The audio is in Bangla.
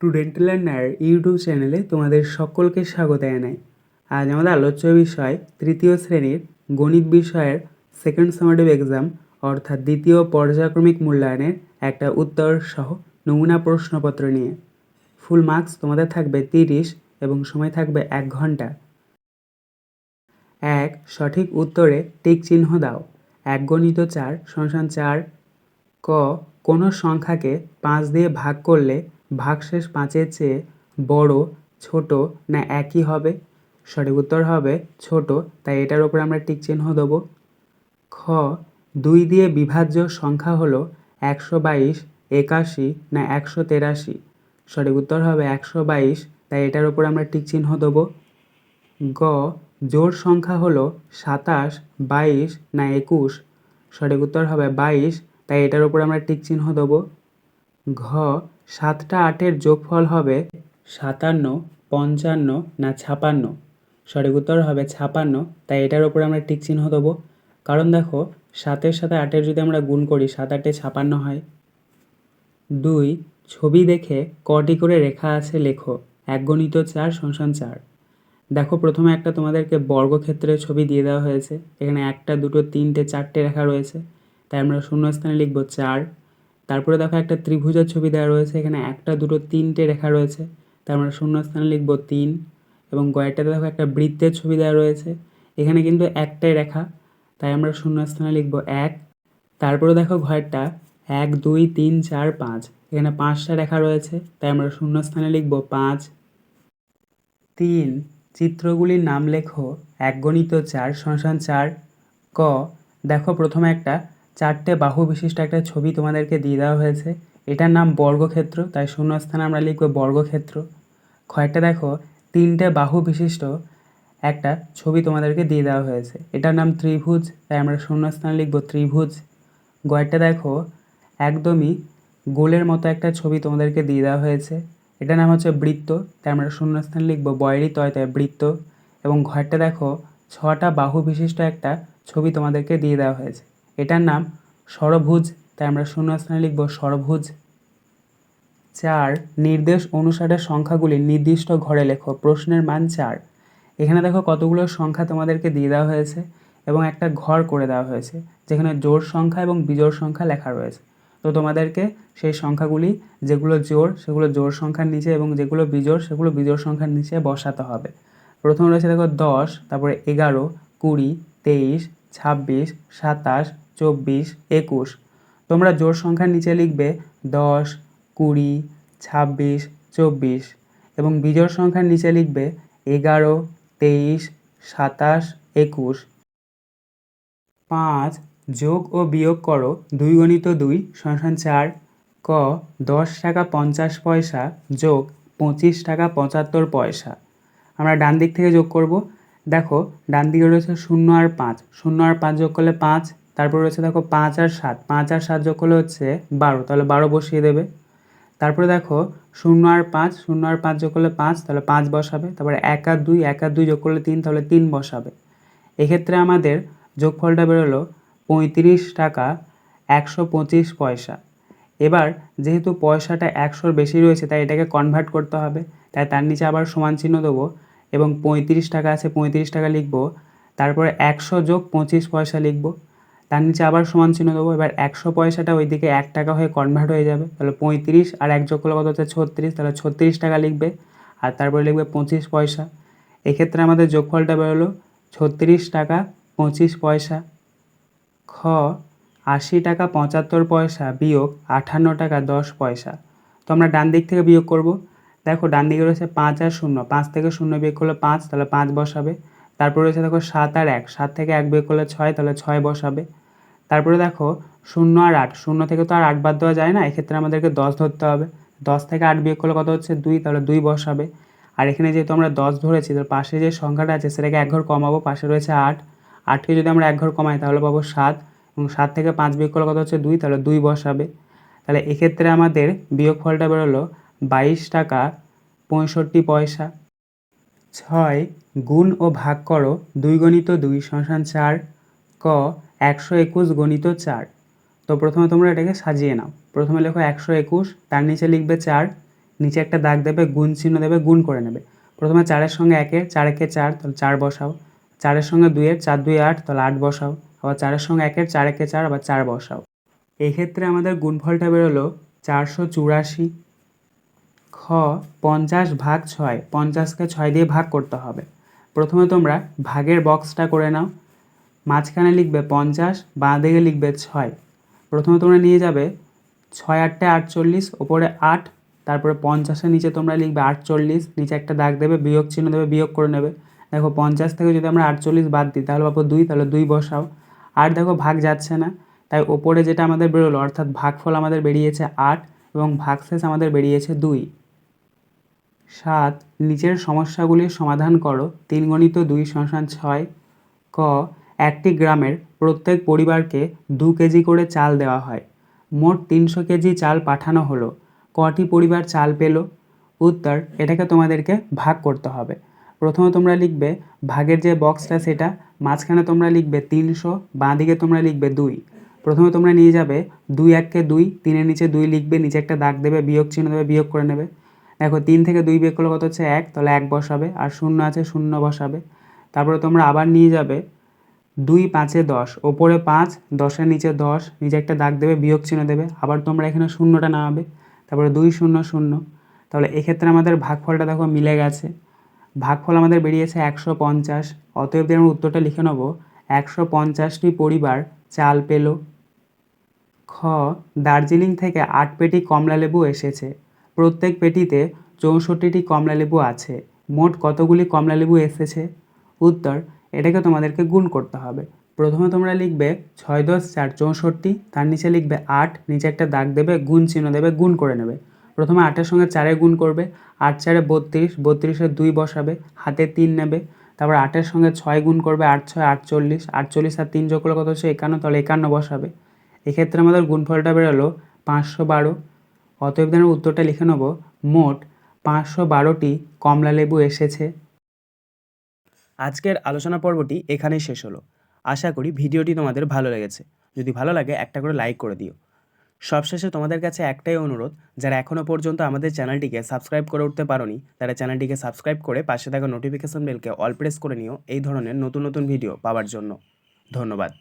স্টুডেন্ট লার্নার ইউটিউব চ্যানেলে তোমাদের সকলকে স্বাগত জানাই। আজ আমাদের আলোচ্য বিষয় তৃতীয় শ্রেণীর গণিত বিষয়ের সেকেন্ড সামারেটিভ এক্সাম অর্থাৎ দ্বিতীয় পর্যায়ক্রমিক মূল্যায়নের একটা উত্তর সহ নমুনা প্রশ্নপত্র নিয়ে। ফুল মার্কস তোমাদের থাকবে 30 এবং সময় থাকবে 1 ঘন্টা। 1. সঠিক উত্তরে টিক চিহ্ন দাও। 1 গুণিত 4 সমান 4। ক. কোনো সংখ্যাকে 5 দিয়ে ভাগ করলে ভাগশেষ 5-এর চেয়ে বড়, ছোট না একই হবে? সঠিক উত্তর হবে ছোট, তাই এটার উপর আমরা টিক চিহ্ন দেবো। খ. 2 দিয়ে বিভাজ্য সংখ্যা হলো 122, 81 না 183? সঠিক উত্তর হবে 122, তাই এটার উপর আমরা টিক চিহ্ন দেবো। গ. জোড় সংখ্যা হলো 27, 22 না 21? সঠিক উত্তর হবে 22, তাই এটার উপর আমরা টিক চিহ্ন দেবো। ঘ. 7টা 8-এর যোগফল হবে 57, 55 না 56? সঠিক উত্তর হবে 56, তাই এটার উপর আমরা টিক চিহ্ন দেবো। কারণ দেখো 7-এর সাথে 8-এর যদি আমরা গুণ করি 7 8-এ 56 হয়। 2. ছবি দেখে কটি করে রেখা আছে লেখো। 1 গুণিত 4 সমান 4। দেখো প্রথমে একটা তোমাদেরকে বর্গক্ষেত্রের ছবি দিয়ে দেওয়া হয়েছে। এখানে 1টা 2টো 3টে 4টে রেখা রয়েছে, তাই আমরা শূন্যস্থানে লিখব 4। তারপরে দেখো একটা ত্রিভুজের ছবি দেওয়া রয়েছে। এখানে 1টা 2টো 3টে রেখা রয়েছে, তাই আমরা শূন্যস্থানে লিখব 3। এবং গয়েরটাতে দেখো একটা বৃত্তের ছবি দেওয়া রয়েছে। এখানে কিন্তু একটাই রেখা, তাই আমরা শূন্যস্থানে লিখব 1। তারপরে দেখো ঘরটা 1 2 3 4 5, এখানে 5টা রেখা রয়েছে, তাই আমরা শূন্যস্থানে লিখব 5। 3. চিত্রগুলির নাম লেখো। 1 গুণিত 4 সমান 4। ক. দেখো প্রথমে একটা 4টে বাহু বিশিষ্ট একটা ছবি তোমাদেরকে দিয়ে দেওয়া হয়েছে। এটার নাম বর্গক্ষেত্র, তাই শূন্যস্থানে আমরা লিখব বর্গক্ষেত্র। খয়েরটা দেখো 3টে বাহু বিশিষ্ট একটা ছবি তোমাদেরকে দিয়ে দেওয়া হয়েছে। এটার নাম ত্রিভুজ, তাই আমরা শূন্যস্থানে লিখব ত্রিভুজ। গয়েরটা দেখো একদমই গোলের মতো একটা ছবি তোমাদেরকে দিয়ে দেওয়া হয়েছে। এটার নাম হচ্ছে বৃত্ত, তাই আমরা শূন্যস্থানে লিখব বয়েরই তয়, তাই বৃত্ত। এবং ঘরটা দেখো 6টা বাহু বিশিষ্ট একটা ছবি তোমাদেরকে দিয়ে দেওয়া হয়েছে। এটার নাম ষড়ভুজ, তাই আমরা শূন্যস্থানে লিখব ষড়ভুজ। 4. নির্দেশ অনুসারে সংখ্যাগুলি নির্দিষ্ট ঘরে লেখো। প্রশ্নের মান 4। এখানে দেখো কতগুলো সংখ্যা তোমাদেরকে দিয়ে দেওয়া হয়েছে এবং একটা ঘর করে দেওয়া হয়েছে, যেখানে জোড় সংখ্যা এবং বিজোড় সংখ্যা লেখা রয়েছে। তো তোমাদেরকে সেই সংখ্যাগুলি যেগুলো জোড় সেগুলো জোড় সংখ্যার নিচে এবং যেগুলো বিজোড় সেগুলো বিজোড় সংখ্যার নিচে বসাতে হবে। প্রথমে রয়েছে দেখো 10, তারপরে 11, 20, 23, 26, 27, 24, 21। তোমরা জোড় সংখ্যার নিচে লিখবে 10, 20, 26, 24 এবং বিজোড় সংখ্যার নিচে লিখবে 11, 23, 27, 21। 5. যোগ ও বিয়োগ করো। 2 গুণিত 2 সমান 4। ক. 10 টাকা 50 পয়সা যোগ 25 টাকা 75 পয়সা। আমরা ডান দিক থেকে যোগ করব। দেখো ডান দিকে রয়েছে 0 আর 5, 0 আর 5 যোগ করলে 5। তারপর রয়েছে দেখো 5 আর 7, 5 আর 7 যোগ করলে হচ্ছে 12, তাহলে 12 বসিয়ে দেবে। তারপরে দেখো 0 আর 5, 0 আর 5 যোগ করলে 5, তাহলে 5 বসাবে। তারপরে 1 আর 2, 1 আর 2 যোগ করলে 3, তাহলে 3 বসাবে। এক্ষেত্রে আমাদের যোগফলটা বেরোলো 35 টাকা 125 পয়সা। এবার যেহেতু পয়সাটা 100-র বেশি রয়েছে, তাই এটাকে কনভার্ট করতে হবে, তাই তার নিচে আবার সমান চিহ্ন দেবো এবং 35 টাকা আছে 35 টাকা লিখব। তারপরে 100 যোগ 25 পয়সা লিখব, তার নিচে আবার সমান চিহ্ন দেবো। এবার 100 পয়সাটা ওইদিকে 1 টাকা হয়ে কনভার্ট হয়ে যাবে, তাহলে 35 আর 1 যোগ করলে কত হচ্ছে 36, তাহলে 36 টাকা লিখবে আর তারপরে লিখবে 25 পয়সা। এক্ষেত্রে আমাদের যোগফলটা বেরোলো 36 টাকা 25 পয়সা। খ. 80 টাকা 75 পয়সা বিয়োগ 58 টাকা 10 পয়সা। তো আমরা ডান দিক থেকে বিয়োগ করব। দেখো ডান দিকে রয়েছে 5 আর 0, 5 থেকে 0 বিয়োগ করলে 5, তাহলে 5 বসাবে। তারপর রয়েছে দেখো 7 আর 1, 7 থেকে 1 বিয়োগ করলে 6, তাহলে 6 বসাবে। তারপরে দেখো 0 আর 8, 0 থেকে তো আর 8 বাদ দেওয়া যায় না, এক্ষেত্রে আমাদেরকে 10 ধরতে হবে। 10 থেকে 8 বিয়োগ করলে কত হচ্ছে 2, তাহলে 2 বসাবে। আর এখানে যেহেতু আমরা 10 ধরেছি, তার পাশে যে সংখ্যাটা আছে সেটাকে 1 ঘর কমাবো, পাশে রয়েছে 8, 8কে যদি আমরা 1 ঘর কমাই তাহলে পাবো 7 এবং 7 থেকে 5 বিয়োগ করলে কত হচ্ছে 2, তাহলে 2 বসাবে। তাহলে এক্ষেত্রে আমাদের বিয়োগফলটা বেরোলো 22 টাকা 65 পয়সা। 6. গুণ ও ভাগ করো। 2 গুণিত 2 সমান 4। ক. 121 গুণিত 4। তো প্রথমে তোমরা এটাকে সাজিয়ে নাও। প্রথমে লেখো 121, তার নিচে লিখবে 4, নিচে একটা দাগ দেবে, গুণ চিহ্ন দেবে, গুণ করে নেবে। প্রথমে 4-এর সঙ্গে 1-এর, 4 একে 4, তাহলে 4 বসাও। 4-এর সঙ্গে 2-এর, 4 2 8, তাহলে 8 বসাও। আবার 4-এর সঙ্গে 1-এর, 4 একে 4, আবার 4 বসাও। এক্ষেত্রে আমাদের গুণফলটা বেরোলো 484। খ 50/6, 50কে 6 দিয়ে ভাগ করতে হবে। প্রথমে তোমরা ভাগের বক্সটা করে নাও। মাঝখানে লিখবে 50, বাঁ দিকে লিখবে 6। প্রথমে তোমরা নিয়ে যাবে 6 8 48, ওপরে 8, তারপরে 50-এর নিচে তোমরা লিখবে 48, নিচে একটা দাগ দেবে, বিয়োগ চিহ্ন দেবে, বিয়োগ করে নেবে। দেখো 50 থেকে যদি আমরা 48 বাদ দিই তাহলে পাবো 2, তাহলে 2 বসাও। আর দেখো ভাগ যাচ্ছে না, তাই ওপরে যেটা আমাদের বেরোলো অর্থাৎ ভাগফল আমাদের বেরিয়েছে 8 এবং ভাগশেষ আমাদের বেরিয়েছে 2। 7 নিচের সমস্যাগুলির সমাধান করো। 3 × 2 = 6। ক একটি গ্রামের প্রত্যেক পরিবারকে 2 কেজি করে চাল দেওয়া হয়। মোট 300 কেজি চাল পাঠানো হলো, কটি পরিবার চাল পেল? উত্তর, এটাকে তোমাদেরকে ভাগ করতে হবে। প্রথমে তোমরা লিখবে ভাগের যে বক্সটা সেটা, মাঝখানে তোমরা লিখবে 300, বাঁ দিকে তোমরা লিখবে 2। প্রথমে তোমরা নিয়ে যাবে 2 1-কে 2, 3-এর নিচে 2 লিখবে, নিচে একটা দাগ দেবে, বিয়োগ চিহ্ন দেবে, বিয়োগ করে নেবে। দেখো 3 থেকে 2 বিয়োগ করলে কত হচ্ছে 1, তাহলে 1 বসাবে, আর 0 আছে 0 বসাবে। তারপরে তোমরা আবার নিয়ে যাবে 2 5 এ 10, ওপরে 5, 10-এর নিচে 10, নিচে একটা দাগ দেবে, বিয়োগ চিহ্ন দেবে, আবার তোমরা এখানে শূন্যটা নামাবে, তারপরে 2 0 0। তাহলে এক্ষেত্রে আমাদের ভাগফলটা দেখো মিলে গেছে। ভাগফল আমাদের বেরিয়েছে 150। অতএব আমরা উত্তরটা লিখে নেব 150টি পরিবার চাল পেল। খ দার্জিলিং থেকে 8 পেটি কমলালেবু এসেছে। প্রত্যেক পেটিতে 64টি কমলালেবু আছে। মোট কতগুলি কমলালেবু এসেছে? উত্তর, এটাকে তোমাদেরকে গুণ করতে হবে। প্রথমে তোমরা লিখবে 6 10 4 64, তার নিচে লিখবে 8, নিচে একটা দাগ দেবে, গুণ চিহ্ন দেবে, গুণ করে নেবে। প্রথমে 8-এর সঙ্গে 4-এ গুণ করবে, 8 4 32, 32-এ 2 বসাবে, হাতে 3 নেবে। তারপর 8-এর সঙ্গে 6 গুণ করবে, 8 6 48, 48 আর 3 যোগ করলে কত হচ্ছে 51, তাহলে 51 বসাবে। এক্ষেত্রে আমাদের গুণফলটা বেরোলো 512। অতএব আমরা উত্তরটা লিখে নেব মোট 512টি কমলালেবু এসেছে। আজকের আলোচনা পর্বটি এখানেই শেষ হলো। আশা করি ভিডিওটি তোমাদের ভালো লেগেছে। যদি ভালো লাগে একটা করে লাইক করে দিও। সবশেষে তোমাদের কাছে একটাই অনুরোধ, যারা এখনও পর্যন্ত আমাদের চ্যানেলটিকে সাবস্ক্রাইব করে উঠতে পারোনি তারা চ্যানেলটিকে সাবস্ক্রাইব করে পাশে থাকা নোটিফিকেশন বেলকে অল প্রেস করে নিও এই ধরনের নতুন নতুন ভিডিও পাওয়ার জন্য। ধন্যবাদ।